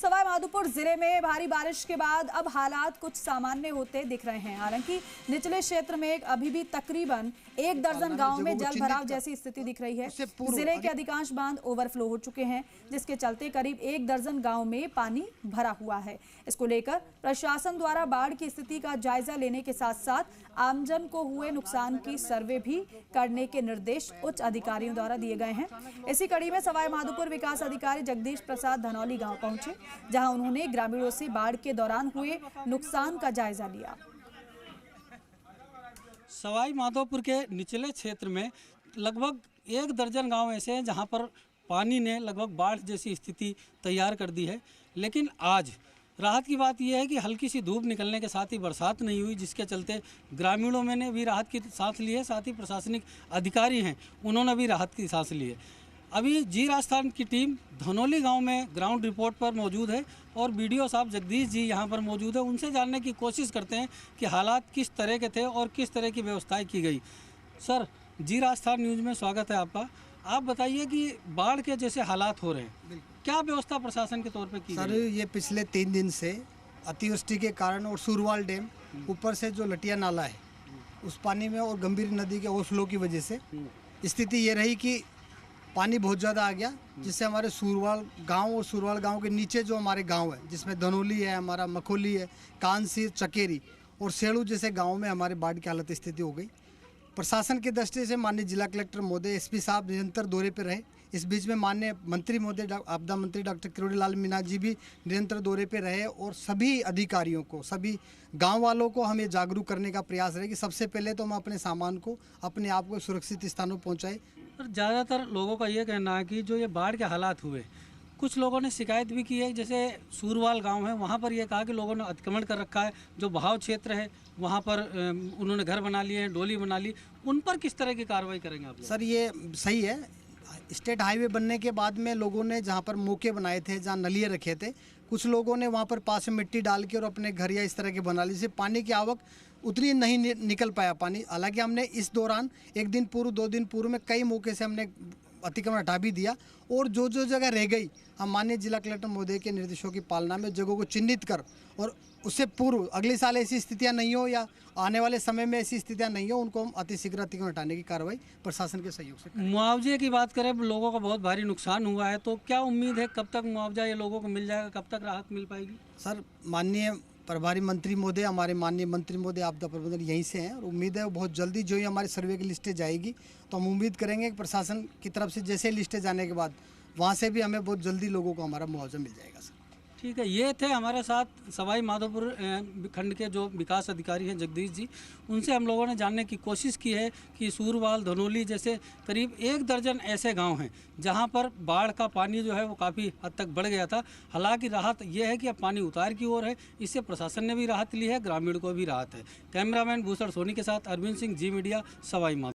सवाई माधोपुर जिले में भारी बारिश के बाद अब हालात कुछ सामान्य होते दिख रहे हैं। हालांकि निचले क्षेत्र में अभी भी तकरीबन 1 दर्जन गांव में जल भराव जैसी स्थिति दिख रही है। जिले के अधिकांश बांध ओवरफ्लो हो चुके हैं, जिसके चलते करीब 1 दर्जन गांव में पानी भरा हुआ है। इसको लेकर प्रशासन द्वारा बाढ़ की स्थिति का जायजा लेने के साथ साथ आमजन को हुए नुकसान की सर्वे भी करने के निर्देश उच्च अधिकारियों द्वारा दिए गए हैं। इसी कड़ी में सवाई माधोपुर विकास अधिकारी जगदीश प्रसाद धनौली गांव पहुंचे, जहां उन्होंने ग्रामीणों से बाढ़ के दौरान हुए नुकसान का जायजा लिया। सवाई माधोपुर के निचले क्षेत्र में लगभग 1 दर्जन गांव ऐसे हैं जहां पर पानी ने लगभग बाढ़ जैसी स्थिति तैयार कर दी है। लेकिन आज राहत की बात यह है कि हल्की सी धूप निकलने के साथ ही बरसात नहीं हुई, जिसके चलते ग्रामीणों में ने भी राहत की सांस ली है। साथ ही प्रशासनिक अधिकारी हैं, उन्होंने भी राहत की सांस ली है। अभी जी राजस्थान की टीम धनौली गांव में ग्राउंड रिपोर्ट पर मौजूद है और बीडीओ साहब जगदीश जी यहां पर मौजूद है। उनसे जानने की कोशिश करते हैं कि हालात किस तरह के थे और किस तरह की व्यवस्थाएं की गई। सर, जी राजस्थान न्यूज़ में स्वागत है आपका। आप बताइए कि बाढ़ के जैसे हालात हो रहे हैं, क्या व्यवस्था प्रशासन के तौर पे की सर? गई? ये पिछले 3 दिन से अतिवृष्टि के कारण और सूरवाल डैम ऊपर से जो लटिया नाला है उस पानी में और गंभीर नदी के ओवरफ्लो की वजह से स्थिति ये रही कि पानी बहुत ज़्यादा आ गया, जिससे हमारे सूरवाल गांव और सूरवाल गांव के नीचे जो हमारे गांव है, जिसमें धनौली है, हमारा मखोली है, कानसीर, चकेरी और सेड़ू जैसे गाँव में हमारे बाढ़ की हालत स्थिति हो गई। प्रशासन की दृष्टि से माननीय जिला कलेक्टर महोदय, एसपी साहब निरंतर दौरे पर रहे। इस बीच में माननीय मंत्री महोदय आपदा मंत्री डॉक्टर किरोड़ीलाल मीणा जी भी निरंतर दौरे पर रहे और सभी अधिकारियों को, सभी गांव वालों को हमें जागरूक करने का प्रयास रहे कि सबसे पहले तो हम अपने सामान को, अपने आप को सुरक्षित स्थानों पर पहुँचाएँ। पर ज़्यादातर लोगों का ये कहना है कि जो ये बाढ़ के हालात हुए, कुछ लोगों ने शिकायत भी की है। जैसे सूरवाल गांव है, वहाँ पर यह कहा कि लोगों ने अतिक्रमण कर रखा है। जो बहाव क्षेत्र है वहाँ पर उन्होंने घर बना लिए हैं, डोली बना ली। उन पर किस तरह की कार्रवाई करेंगे आप लोग? सर, ये सही है। स्टेट हाईवे बनने के बाद में लोगों ने जहाँ पर मौके बनाए थे, जहाँ नलिए रखे थे, कुछ लोगों ने वहाँ पर पास में मिट्टी डाल के और अपने घर या इस तरह के बना ली, जिससे पानी की आवक उतनी नहीं निकल पाया पानी। हालांकि हमने इस दौरान 1 दिन पूर्व, 2 दिन पूर्व में कई मौके से हमने अतिक्रमण हटा भी दिया और जो जगह रह गई हम माननीय जिला कलेक्टर महोदय के निर्देशों की पालना में जगहों को चिन्हित कर और उससे पूर्व अगले साल ऐसी स्थितियां नहीं हो या आने वाले समय में ऐसी स्थितियां नहीं हो, उनको हम अतिशीघ्र अतिक्रमण हटाने की कार्रवाई प्रशासन के सहयोग से करें। मुआवजे की बात करें, लोगों का बहुत भारी नुकसान हुआ है, तो क्या उम्मीद है कब तक मुआवजा ये लोगों को मिल जाएगा, कब तक राहत मिल पाएगी? सर, माननीय प्रभारी मंत्री महोदय, हमारे माननीय मंत्री महोदय आपदा प्रबंधन यहीं से हैं और उम्मीद है वो बहुत जल्दी जो ही हमारे सर्वे की लिस्टें जाएगी तो हम उम्मीद करेंगे कि प्रशासन की तरफ से जैसे लिस्टें जाने के बाद वहाँ से भी हमें बहुत जल्दी लोगों को हमारा मुआवजा मिल जाएगा। सर, ठीक है। ये थे हमारे साथ सवाई माधोपुर खंड के जो विकास अधिकारी हैं जगदीश जी। उनसे हम लोगों ने जानने की कोशिश की है कि सूरवाल, धनौली जैसे करीब 1 दर्जन ऐसे गांव हैं जहां पर बाढ़ का पानी जो है वो काफ़ी हद तक बढ़ गया था। हालांकि राहत ये है कि अब पानी उतार की ओर है, इससे प्रशासन ने भी राहत ली है, ग्रामीण को भी राहत है। कैमरामैन भूषण सोनी के साथ अरविंद सिंह, जी मीडिया, सवाई माधोपुर।